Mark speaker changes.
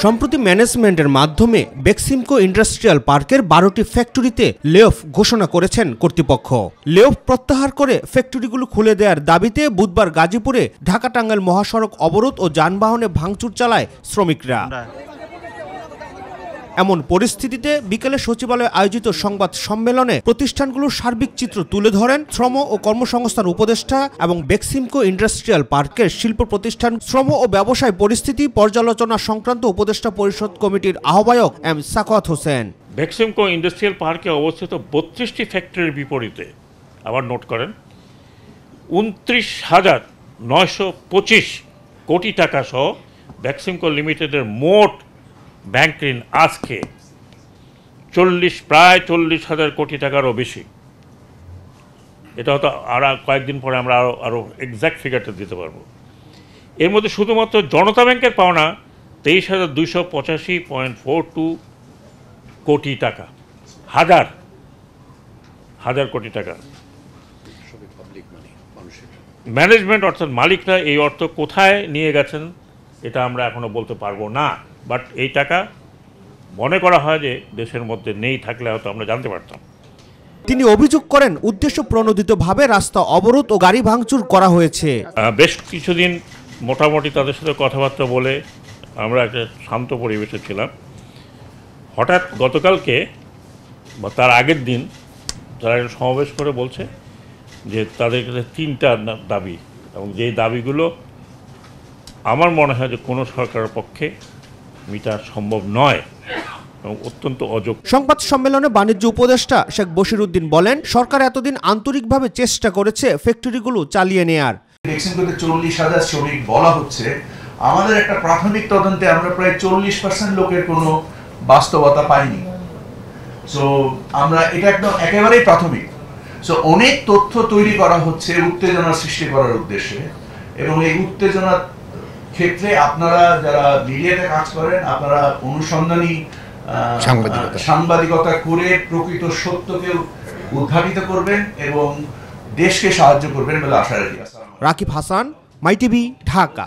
Speaker 1: সম্প্রতি ম্যানেজমেন্টের মাধ্যমে বেক্সিমকো ইন্ডাস্ট্রিয়াল পার্কের 12টি ফ্যাক্টরিতে লেঅফ ঘোষণা করেছেন কর্তৃপক্ষ। লেঅফ প্রত্যাহার করে ফ্যাক্টরিগুলো খুলে দেওয়ার দাবিতে বুধবার গাজীপুরে ঢাকা-টাঙ্গাইল মহাসড়ক অবরোধ ও যানবাহনে ভাঙচুর চালায় শ্রমিকরা। এমন পরিস্থিতিতে বিকেলে সচিবালয়ে আয়োজিত সংবাদ সম্মেলনে প্রতিষ্ঠানগুলোর সার্বিক চিত্র তুলে ধরেন শ্রম ও কর্মসংস্থান উপদেষ্টা এবং বেক্সিমকো ইন্ডাস্ট্রিয়াল পার্কের শিল্প প্রতিষ্ঠান শ্রম ও ব্যবসায় পরিস্থিতি পর্যালোচনা সংক্রান্ত উপদেষ্টা পরিষদ কমিটির আহ্বায়ক এম সাখাওয়াত হোসেন।
Speaker 2: বেক্সিমকো ইন্ডাস্ট্রিয়াল পার্কে অবস্থিত 32টি ফ্যাক্টরির বিপরীতে আবার নোট করেন 29,925 কোটি টাকা সহ বেক্সিমকো লিমিটেডের মোট ব্যাংক ঋণ আজকে প্রায় 40,000 কোটি টাকারও বেশি। এটা হয়তো আর কয়েকদিন পরে আমরা আরও এক্স্যাক্ট ফিগারটা দিতে পারবো। এর মধ্যে শুধুমাত্র জনতা ব্যাংকের পাওনা 23,285.42 কোটি টাকা, হাজার কোটি টাকা। ম্যানেজমেন্ট অর্থাৎ মালিকরা এই অর্থ কোথায় নিয়ে গেছেন এটা আমরা এখনো বলতে পারবো না, বাট এই টাকা মনে করা হয় যে দেশের মধ্যে নেই, থাকলে হয়তো আমরা জানতে পারতাম।
Speaker 1: তিনি অভিযোগ করেন উদ্দেশ্য প্রণোদিতভাবে রাস্তা অবরোধ ও গাড়ি ভাঙচুর করা হয়েছে। বেশ কিছুদিন মোটামুটি তাদের সাথে কথাবার্তা বলে আমরা একটা শান্ত পরিবেশে ছিলাম। হঠাৎ গতকালকে বা তার আগের দিন তারা একটা সমাবেশ করে বলছে যে তাদের কাছে 3টা দাবি, এবং যেই দাবিগুলো আমার মনে হয় যে কোনো সরকারের পক্ষে মিটা সম্ভব নয় এবং অত্যন্ত অযোগ্য। সংবাদ সম্মেলনে বাণিজ্য উপদেষ্টা শেখ বশিরউদ্দিন বলেন, সরকার এতদিন আন্তরিকভাবে চেষ্টা করেছে ফ্যাক্টরিগুলো চালিয়ে নেয়ার।
Speaker 3: বেক্সিমকোতে 40,000 শ্রমিক বলা হচ্ছে, আমাদের একটা প্রাথমিক তদন্তে আমরা প্রায় 40% লোকের কোনো বাস্তবতা পাইনি। সো আমরা এটা একদম একেবারেই প্রাথমিক। সো অনেক তথ্য তৈরি করা হচ্ছে উত্তেজনা সৃষ্টি করার উদ্দেশ্যে, এবং এই উত্তেজনার ক্ষেত্রে আপনারা যারা মিডিয়াতে কাজ করেন আপনারা অনুসন্ধানী সাংবাদিকতা করে প্রকৃত সত্যকে উদ্ঘাটিত করবেন এবং দেশকে সাহায্য করবেন বলে আশা রাখি।
Speaker 1: রাকিব হাসান, মাই টিভি, ঢাকা।